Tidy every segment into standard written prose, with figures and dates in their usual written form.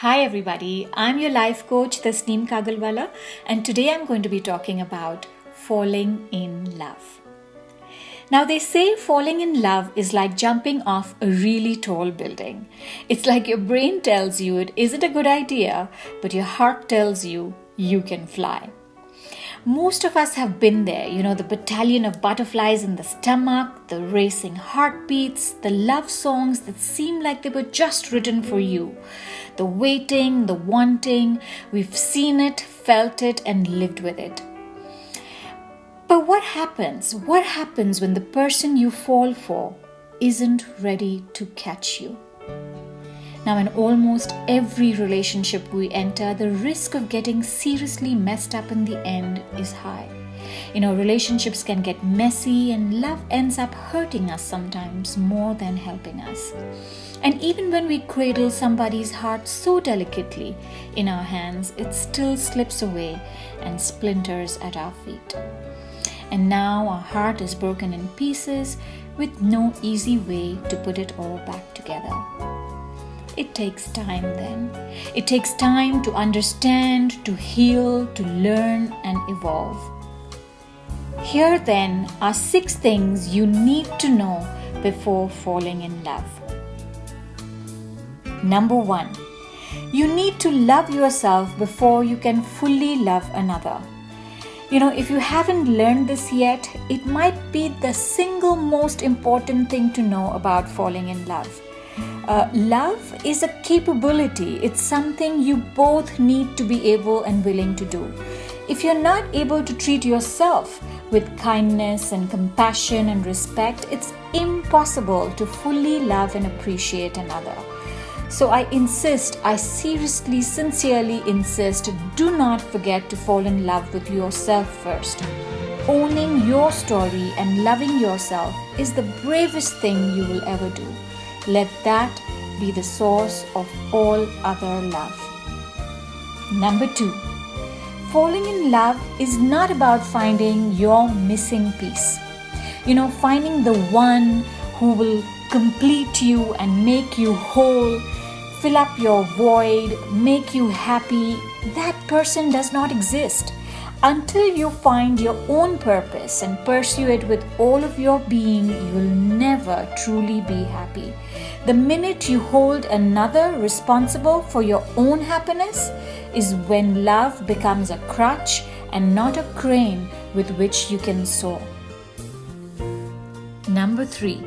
Hi everybody, I'm your life coach Tasneem Kagalwalla, and today I'm going to be talking about falling in love. Now they say falling in love is like jumping off a really tall building. It's like your brain tells you it isn't a good idea, but your heart tells you you can fly. Most of us have been there, the battalion of butterflies in the stomach, the racing heartbeats, the love songs that seem like they were just written for you, the waiting, the wanting. We've seen it, felt it, and lived with it. But what happens? What happens when the person you fall for isn't ready to catch you? Now, in almost every relationship we enter, the risk of getting seriously messed up in the end is high. Relationships can get messy and love ends up hurting us sometimes more than helping us. And even when we cradle somebody's heart so delicately in our hands, it still slips away and splinters at our feet. And now our heart is broken in pieces with no easy way to put it all back together. It takes time then. It takes time to understand, to heal, to learn and evolve. Here then are 6 things you need to know before falling in love. Number 1. You need to love yourself before you can fully love another. If you haven't learned this yet, it might be the single most important thing to know about falling in love. Love is a capability. It's something you both need to be able and willing to do. If you're not able to treat yourself with kindness and compassion and respect, it's impossible to fully love and appreciate another. So I seriously, sincerely insist, do not forget to fall in love with yourself first. Owning your story and loving yourself is the bravest thing you will ever do. Let that be the source of all other love. Number 2. Falling in love is not about finding your missing piece. Finding the one who will complete you and make you whole, fill up your void, make you happy. That person does not exist. Until you find your own purpose and pursue it with all of your being, you will never truly be happy. The minute you hold another responsible for your own happiness is when love becomes a crutch and not a crane with which you can soar. Number 3.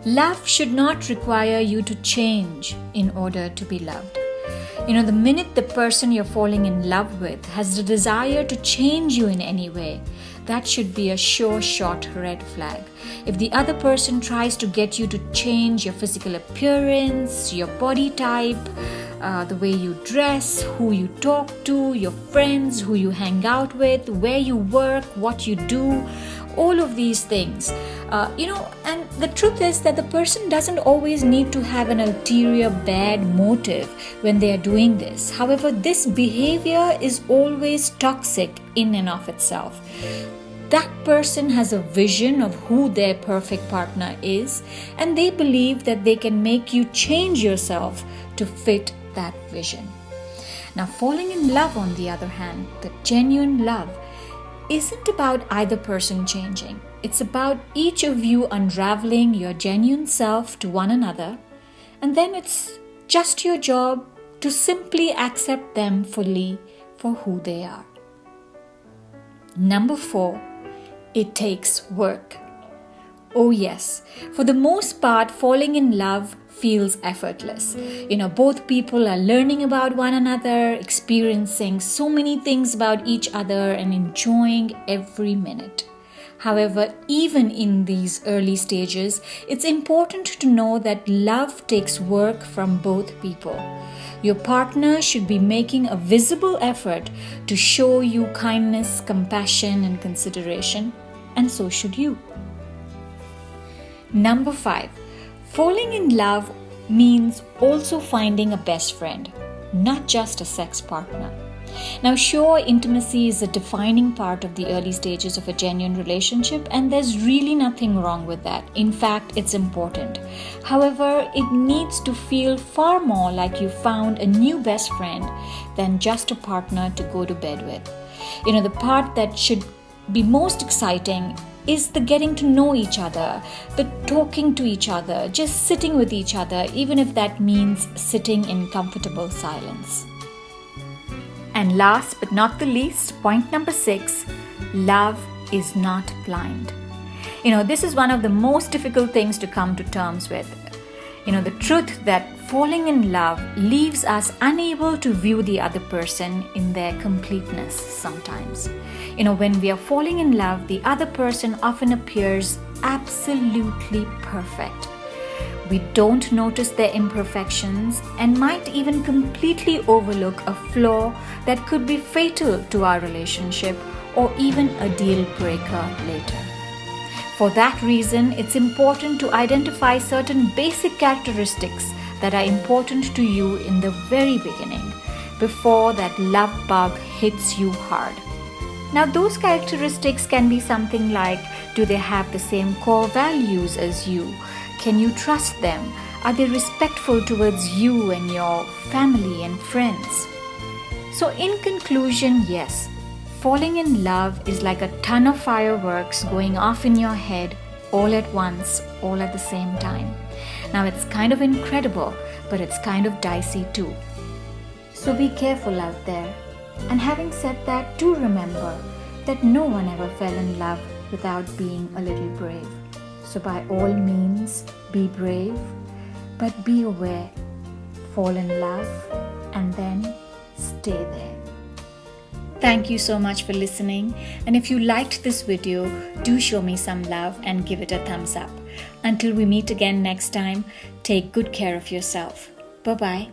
Love should not require you to change in order to be loved. The minute the person you're falling in love with has the desire to change you in any way, that should be a sure shot red flag. If the other person tries to get you to change your physical appearance, your body type, the way you dress, who you talk to, your friends, who you hang out with, where you work, what you do, all of these things, and the truth is that the person doesn't always need to have an ulterior bad motive when they are doing this. However, this behavior is always toxic in and of itself. That person has a vision of who their perfect partner is, and they believe that they can make you change yourself to fit that vision. Now, falling in love, on the other hand, the genuine love, isn't about either person changing. It's about each of you unraveling your genuine self to one another, and then it's just your job to simply accept them fully for who they are. Number 4. It takes work. Oh yes, for the most part, falling in love feels effortless. Both people are learning about one another, experiencing so many things about each other and enjoying every minute. However, even in these early stages, it's important to know that love takes work from both people. Your partner should be making a visible effort to show you kindness, compassion, and consideration, and so should you. Number 5. Falling in love means also finding a best friend, not just a sex partner. Now, sure, intimacy is a defining part of the early stages of a genuine relationship, and there's really nothing wrong with that. In fact, it's important. However, it needs to feel far more like you found a new best friend than just a partner to go to bed with. The part that should be most exciting is the getting to know each other, the talking to each other, just sitting with each other, even if that means sitting in comfortable silence. And last but not the least, point number 6, love is not blind. This is one of the most difficult things to come to terms with. The truth that falling in love leaves us unable to view the other person in their completeness sometimes. When we are falling in love, the other person often appears absolutely perfect. We don't notice their imperfections and might even completely overlook a flaw that could be fatal to our relationship or even a deal breaker later. For that reason, it's important to identify certain basic characteristics that are important to you in the very beginning, before that love bug hits you hard. Now, those characteristics can be something like, do they have the same core values as you? Can you trust them? Are they respectful towards you and your family and friends? So in conclusion, yes, falling in love is like a ton of fireworks going off in your head all at once, all at the same time. Now it's kind of incredible, but it's kind of dicey too. So be careful out there. And having said that, do remember that no one ever fell in love without being a little brave. So by all means, be brave, but be aware. Fall in love and then stay there. Thank you so much for listening. And if you liked this video, do show me some love and give it a thumbs up. Until we meet again next time, take good care of yourself. Bye-bye.